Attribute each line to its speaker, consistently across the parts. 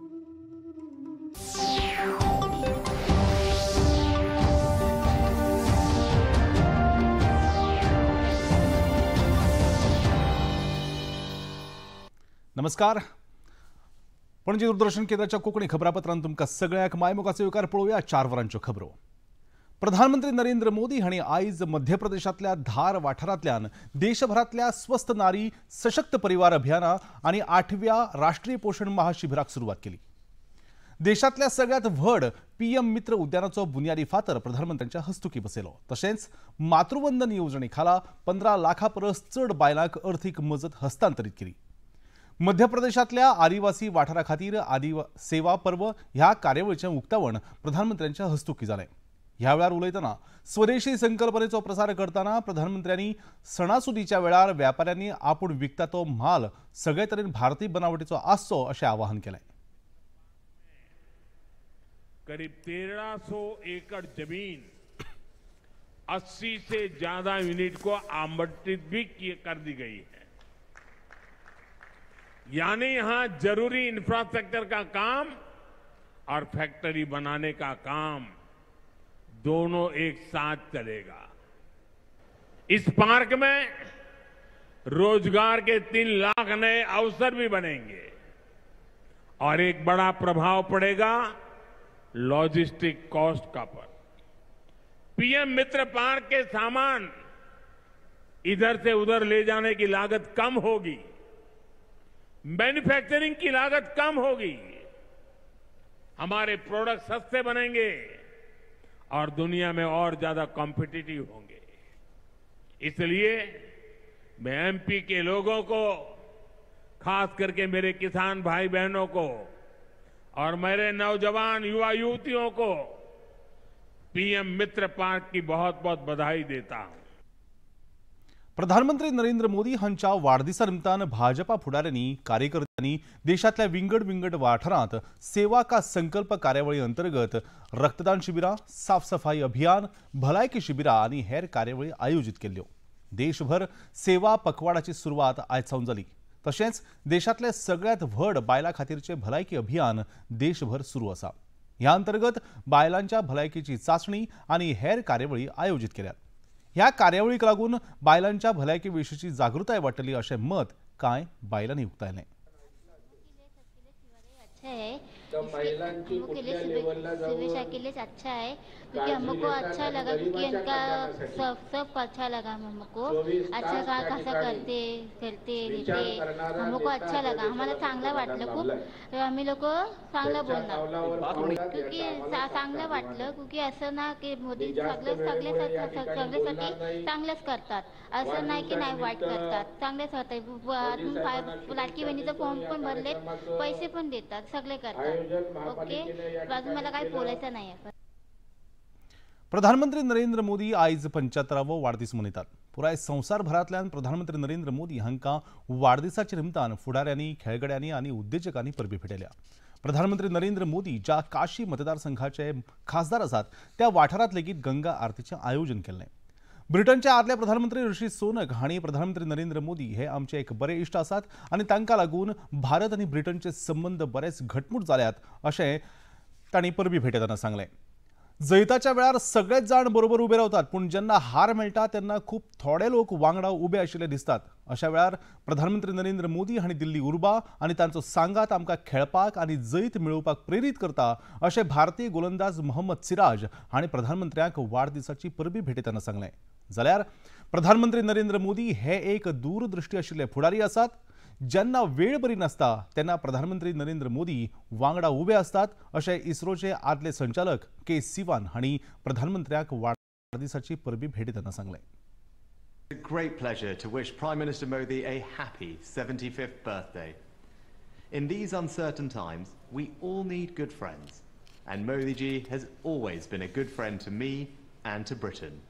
Speaker 1: नमस्कार. पणजी दूरदर्शन केंद्राच्या कोकणी खबरापत्रांत तुमकां सगळ्याक मायमोगाचो येवकार पळोवया 4 वरांच्यो खबरो. प्रधानमंत्री नरेंद्र मोदी हांणी आयज मध्य प्रदेशातल्या धार वाठारांतल्यान देशभरातल्या स्वस्थ नारी सशक्त परिवार अभियाना आनी 8व्या राष्ट्रीय पोषण महाशिबिराक सुरवात केली. देशातल्या सगळ्यात व्हड पीएम मित्र उद्यानाचो बुन्यादी फातर प्रधानमंत्र्यांच्या हस्तुकी बसयलो. तशेंच मातृवंदन येवजणे खाला 15 लाखां परस चड बायलांक अर्थीक मजत हस्तांतरीत केली. मध्य प्रदेशातल्या आदिवासी वाठारा खातीर सेवा पर्व ह्या कार्यावळीचें उक्तावण प्रधानमंत्र्यांच्या हस्तुकी जालें. ह्या वेळार उलयतना स्वदेशी संकल्पनेचो प्रसार करतना प्रधानमंत्र्यांनी सणासुदीच्या वेळार व्यापाऱ्यांनी आपूण विकता तो म्हाल सगळे तरेन भारतीय बनावटीचो आसचो अशें आवाहन केलें.
Speaker 2: करीब 1300 एकड़ जमीन 80 से ज्यादा यूनिट को आवंटित भी कर दी गई है. यानी यहां जरूरी इंफ्रास्ट्रक्चर का काम और फैक्ट्री बनाने का काम दोनों एक साथ चलेगा. इस पार्क में रोजगार के 3 लाख नए अवसर भी बनेंगे और एक बड़ा प्रभाव पड़ेगा लॉजिस्टिक कॉस्ट का पर. पीएम मित्र पार्क के सामान इधर से उधर ले जाने की लागत कम होगी, मैन्युफैक्चरिंग की लागत कम होगी, हमारे प्रोडक्ट सस्ते बनेंगे और दुनिया में और ज्यादा कॉम्पिटिटिव होंगे. इसलिए मैं एमपी के लोगों को, खास करके मेरे किसान भाई बहनों को और मेरे नौजवान युवा युवतियों को पीएम मित्र पार्क की बहुत बहुत बधाई देता हूं.
Speaker 1: प्रधानमंत्री नरेंद्र मोदी हांच्या वाडदिसा निमतान भाजपा फुडाऱ्यांनी कार्यकर्त्यांनी देशातल्या विंगड वाठारांत सेवा का संकल्प कार्यावळी अंतर्गत रक्तदान शिबिरां, साफसफाई अभियान, भलायकी शिबिरां आनी हेर कार्यावळी आयोजीत केल्ल्यो. देशभर सेवा पखवाडाची सुरवात आयज सावन जाली. तशेंच देशातले सगळ्यात व्हड बायलां खातीरचे भलायकी अभियान देशभर सुरू आसा. ह्या अंतर्गत बायलांच्या भलायकीची चाचणी आनी हेर कार्यावळी आयोजीत केल्यात. ह्या कार्यावळीक लागून बायलांच्या भलायकी विशींची जागृताय वाडटली अशें मत कांय बायलांनी उक्तायलें.
Speaker 3: तो महिलांची कुठल्या लेवलला अच्छा है क्योंकि हमको अच्छा लगा क्योंकि इनका सब अच्छा लगा. हमको अच्छा कैसा करते हमको अच्छा लगा. हमारा चांगलं वाटलं खूप. आम्ही लोक चांगलं बोलणार क्योंकि चांगलं वाटलं क्योंकि असं ना की मोदी सगळ्यासाठी चांगलंच करतात. असं नाही की नाही वाईट करतात, चांगलेच होते. लाडकी बहिणीचं फॉर्म पण भरले, पैसे पण देतात, सगळे करतात. ओके, अजून मला काही बोलायचं नाही.
Speaker 1: प्रधानमंत्री नरेंद्र मोदी आयज 75वो वाडदीस मनयतात. पुराय संवसारभरांतल्यान प्रधानमंत्री नरेंद्र मोदी हांकां वाडदिसाच्या निमतान फुडाऱ्यांनी, खेळगड्यांनी आनी उद्देजकांनी परबी भेटयल्या. प्रधानमंत्री नरेंद्र मोदी ज्या काशी मतदारसंघाचे खासदार आसात त्या वाठारांत लेगीत गंगा आरतीचें आयोजन केल्लें. ब्रिटनचे आदले प्रधानमंत्री ऋषी सोनक हांणी प्रधानमंत्री नरेंद्र मोदी हे आमचे एक बरे इश्ट आसात आनी तांकां लागून भारत आनी ब्रिटनचे संबंद बरेच घटमूट जाल्यात अशें तांणी परबी भेटयतना सांगलें. जैताच्या वेळार सगळेच जाण बरोबर उबे रावतात, पूण जेन्ना हार मेळटा तेन्ना खूब थोडे लोक वांगडा उबे आशिल्ले दिसतात. अशा वेळार प्रधानमंत्री नरेंद्र मोदी हांणी दिल्ली उर्बा आनी तांचो सांगात आमकां खेळपाक आनी जैत मेळोवपाक प्रेरीत करता अशें भारतीय गोलंदाज मोहम्मद सिराज हांणी प्रधानमंत्र्यांक वाडदिसाची परबी भेटयतना सांगलें. जाल्यार प्रधानमंत्री नरेंद्र मोदी हे एक दूरदृष्टी आशिल्ले फुडारी आसात. जेन्ना वेळ बरी नासता तेन्ना प्रधानमंत्री नरेंद्र मोदी वांगडा उबे असतात अशें इस्रोचे आदले संचालक के सिवान हांणी प्रधानमंत्र्यांक वाडदिसाची परबी भेटयतना सांगलें.
Speaker 4: It's a great pleasure to wish Prime Minister Modi a happy 75th birthday. In these uncertain times, we all need good friends, and Modi ji has always been a good friend to me and to Britain.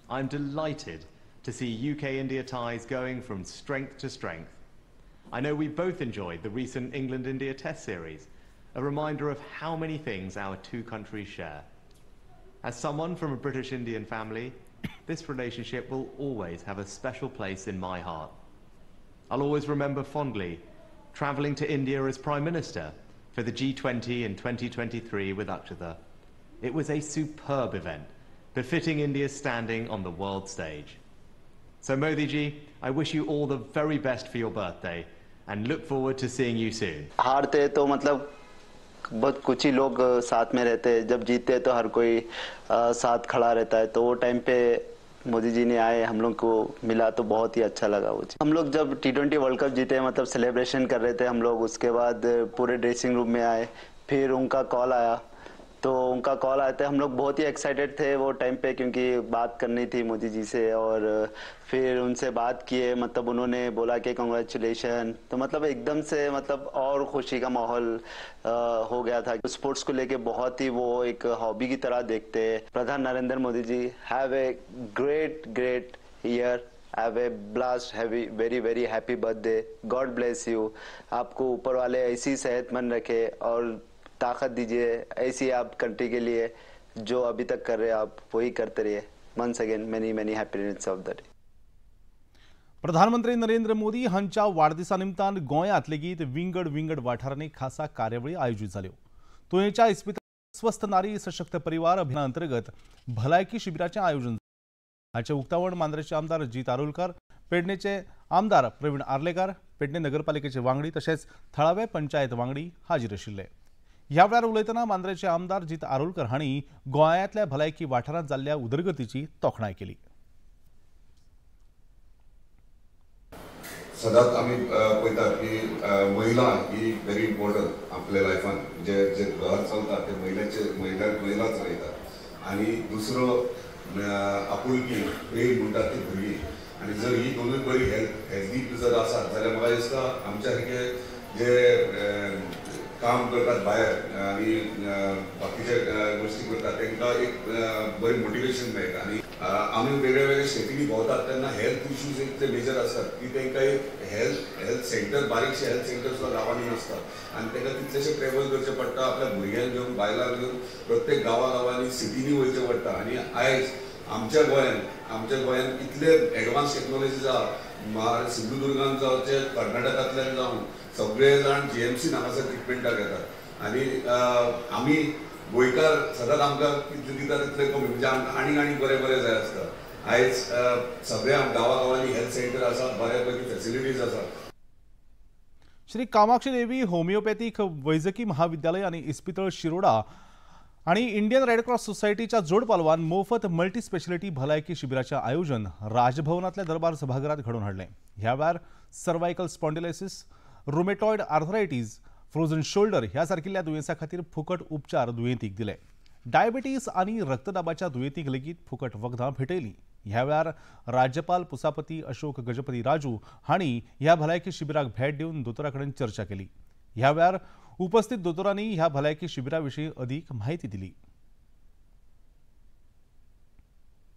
Speaker 4: I'm delighted to see UK-India ties going from strength to strength. I know we both enjoyed the recent England-India Test series, a reminder of how many things our two countries share. As someone from a British-Indian family, this relationship will always have a special place in my heart. I'll always remember fondly travelling to India as Prime Minister for the G20 in 2023 with Akshata. It was a superb event, befitting India's standing on the world stage. So Modi ji, I wish you all the very best for your birthday and look forward to seeing you soon.
Speaker 5: हारते तो मतलब बहुत कुछ ही लोग साथ में रहते हैं, जब जीतते तो हर कोई साथ खड़ा रहता है, तो वो टाइम पे मोदी जी ने आए, हम लोग को मिला तो बहुत ही अच्छा लगा वो चीज। हम लोग जब T20 वर्ल्ड कप जीते मतलब सेलिब्रेशन कर रहे थे हम लोग, उसके बाद पूरे ड्रेसिंग रूम में आए, फिर उनका कॉल आया, तो उनका कॉल आया था, हम लोग बहुत ही एक्साइटेड थे वो टाइम पे क्योंकि बात करनी थी मोदी जी से, और फिर उनसे बात किए, मतलब उन्होंने बोला कि कांग्रेचुलेशन, तो मतलब एकदम से मतलब और खुशी का माहौल हो गया था। स्पोर्ट्स को लेके बहुत ही वो एक हॉबी की तरह देखते हैं। प्रधान Narendra Modi ji, have a great year, have a blast, have a very happy birthday, God bless you. आपको ऊपर वाले ऐसी सेहतमंद रखे और ताकत दीजिए, ऐसी आप कंट्री के लिए जो अभी तक कर रहे हैं आप वही करते रहिए। Once again many happiness of the day.
Speaker 1: प्रधानमंत्री नरेंद्र मोदी हांच्या वाढदिवसा निमतान गोंयांत लेगीत विंगड वाठारांनी खासा कार्यावळी आयोजीत जाल्यो। तुयेच्या इस्पितळ स्वस्थ नारी सशक्त परिवार अभियाना अंतर्गत भलायकी शिबिराचें आयोजन हाचे उक्तावण मांद्रेचे आमदार जीत आरोलकर, पेडणेचे आमदार प्रवीण आर्लेकर, पेडणे नगरपालिकेचे वांगडी तशेंच थळावे पंचायत वांगडी हाजीर आशिल्ले। ह्या वेळार उलयतना मांद्रेचे आमदार जीत आरोलकर हांणी गोंयांतल्या भलायकी वाठारांत जाल्ल्या उदरगतीची तोखणाय केली।
Speaker 6: सदांच आमी पळयतात की महिला ही व्हेरी इम्पॉर्टंट आपल्या लायफान, जे घर चलता ते महिला चलयतात, आनी दुसरो आपुलकी प्रेम म्हणटात ती भुरगीं, आनी जर ही दोनूय बरी हेल्दी जर आसात जाल्यार म्हाका दिसता आमच्या सारके जे काम करतात भायर आनी बाकीचे गोष्टी करतात तांकां एक बरी मोटिवेशन मेळटा। आनी आमी वेगळे स्टेटींनी भोंवतात तेन्ना हेल्थ इश्यूज इतले मेजर आसतात की तांकां एक हेल्थ सेंटर, बारीकशे हेल्थ सेंटर सुद्दां गांवांनी नासतात आनी तांकां तितलेशे ट्रॅव्हल करचें पडटा, आपल्या भुरग्यांक घेवन बायलांक घेवन प्रत्येक गांवांनी सिटींनी वयचें पडटा। आनी आयज आमच्या गोंयांत इतले एडवान्स टेक्नॉलॉजी आसा, सिंधुदुर्गांत जावचे, कर्नाटकांतल्यान जावन सगळे जाण GMC हांगासर ट्रिटमेंटाक येतात, आनी आमी गोंयकार सदांच आमकां कितले दिता तितले कमी, म्हणजे आनी बरे जाय आसता। आयज सगळ्या गांवांनी हेल्थ सेंटर आसात, बऱ्यापैकी फॅसिलिटीज आसात।
Speaker 1: श्री कामाक्षी देवी होमिओपॅथीक वैजकी महाविद्यालय आणि इस्पितळ शिरोडा आणि इंडियन रेड क्रॉस सोसायटीच्या जोड पालवान मोफत मल्टी स्पेशालिटी भलायकी शिबिराचे आयोजन राजभवनातल्या दरबार सभागृहात घडवून हाडले। ह्या वेळार cervical spondylosis, rheumatoid arthritis, frozen shoulder ह्या सारकिल्ल्या दुयेंसां खातीर फुकट उपचार दुयेंतीक दिले। डायबिटीज आणि रक्तदाबाच्या दुयेंतीक लेगीत फुकट वखदां भेटयली। ह्या वेळार राज्यपाल पुसापती अशोक गजपती राजू हांणी ह्या भलायकी शिबिराक भेट दिवन दोतोरा कडेन चर्चा केली। ह्या वेळार उपस्थित दोतोरांनी ह्या भलायकी शिबिराविशीं अधिक माहिती दिली।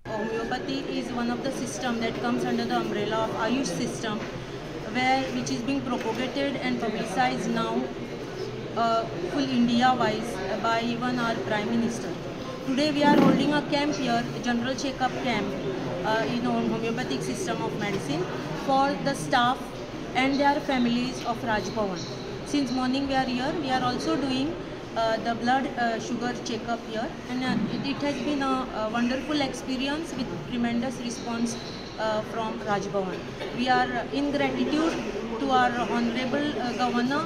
Speaker 7: Homeopathy is one of the system that comes under the umbrella of Ayush system, which is being propagated and publicized now full India wise by even our Prime Minister. Today we are holding a camp here, a general checkup camp in homeopathic system of medicine for the staff and their families of Raj Bhavan. Since morning we are here, we are also doing the blood sugar checkup here, and it has been a wonderful experience with tremendous response from Raj Bhavan. We are in gratitude to our Honorable Governor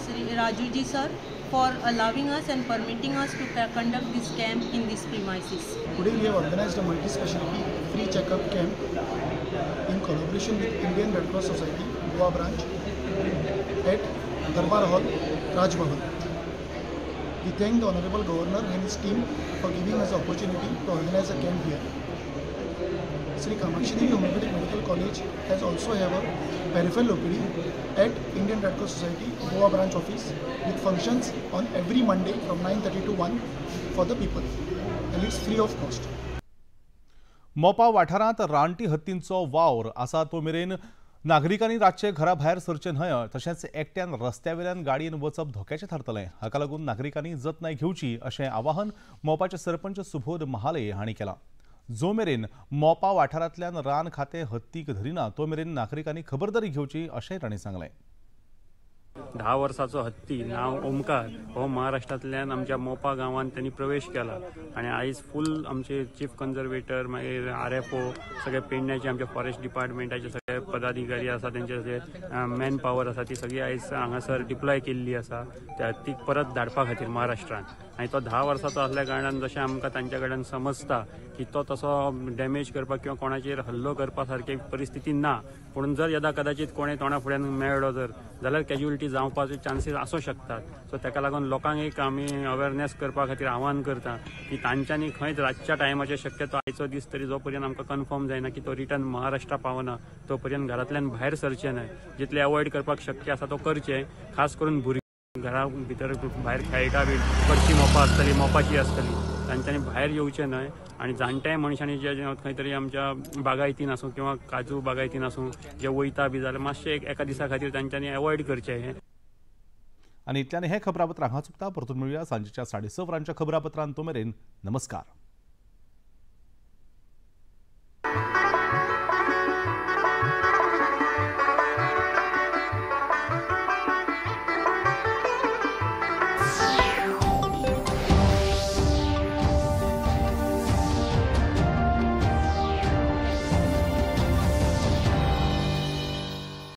Speaker 7: Sri Rajuji sir for allowing us and permitting us to conduct this camp in these premises.
Speaker 8: Today we have organized a multi-specialty free checkup camp in collaboration with Indian Red Cross Society, Goa branch at Darbar Hall, Raj Bhavan. We thank the Honorable Governor and his team for giving us the opportunity to organize a camp here. Sri Kamakshi Devi Homeopathic Medical College has also have a peripheral OPD at Indian Red Cross Society, Goa branch office with functions on every Monday from 9:30 to 1 for the people, and it's free of cost.
Speaker 1: मोपा वाठारांत रानटी हत्तींचो वावर आसा तो मेरेन नागरिकांनी रातचे घरा भायर सरचे न्हय, तशेंच एकट्यान रस्त्यावेल्यान गाडयेन वचप धोक्याचें थारतलें। हाका लागून नागरिकांनी जतनाय घेवची अशें आवाहन मोपाचे सरपंच सुबोध महाले हांणी केलां। जो मेरेन मोपा वाठारांतल्यान रान खातें हत्तीक धरिना तो मेरेन नागरिकांनी खबरदारी घेवची अशेंय तांणी सांगलें।
Speaker 9: 10 वर्साचो हत्ती नाव ओमकार हो महाराष्ट्रांतल्यान आमच्या मोपा गांवांत त्यांनी प्रवेश केला आणि आयज फुल आमचे चीफ कन्झर्वेटर मागीर RFO सगळे पेडण्याचे आमचे फॉरेस्ट डिपार्टमेंटाचे सगळे पदाधिकारी आसा त्यांचे जे मॅन पॉवर आसा ती सगळी आयज हांगासर डिप्लॉय केल्ली आसा त्या हत्तीक परत धाडपा खातीर महाराष्ट्रांत आणि तो 10 वर्साचो असल्या कारणान जशें आमकां तांच्या कडल्यान समजता की तो तसो डॅमेज करपाक किंवा कोणाचेर हल्लो करपा सारकी परिस्थिती ना पूण जर यदा कदाचित कोणें तोंडा फुड्यान मेळ्ळो जाल्यार कॅज्युअलिटी जावपाचे चान्सीस आसूं शकतात. सो ताका लागून लोकांक एक आमी अवेरनेस करपा खातीर आव्हान करता की तांच्यांनी खंयच रातच्या टायमाचेर शक्यतो आयचो दीस तरी जो पर्यंत आमकां कन्फर्म जायना की तो रिटर्न महाराष्ट्रा पावना तो पर्यंत घरांतल्यान भायर सरचें न्हय. जितले अवॉयड करपाक शक्य आसा तो करचें. खास करून भुरगीं घरा भितर भायर खेळटा बी कडची मोपा आसतली मोपाची आसतली तांच्यांनी भायर येवचें न्हय आणि जाणट्या मनशांनी जे खंय तरी आमच्या बागायतीन आसूं किंवा काजू बागायतीन आसूं जे वयता बी जाल्यार मातशें एका दिसा खातीर तांच्यांनी अवॉयड करचें हें.
Speaker 1: आणि इतल्यान हे खबरापत्र हांगा चुकता. परतून मेळुया सांजेच्या 6:30 वरांच्या खबरापत्रांत. तो मेरेन नमस्कार.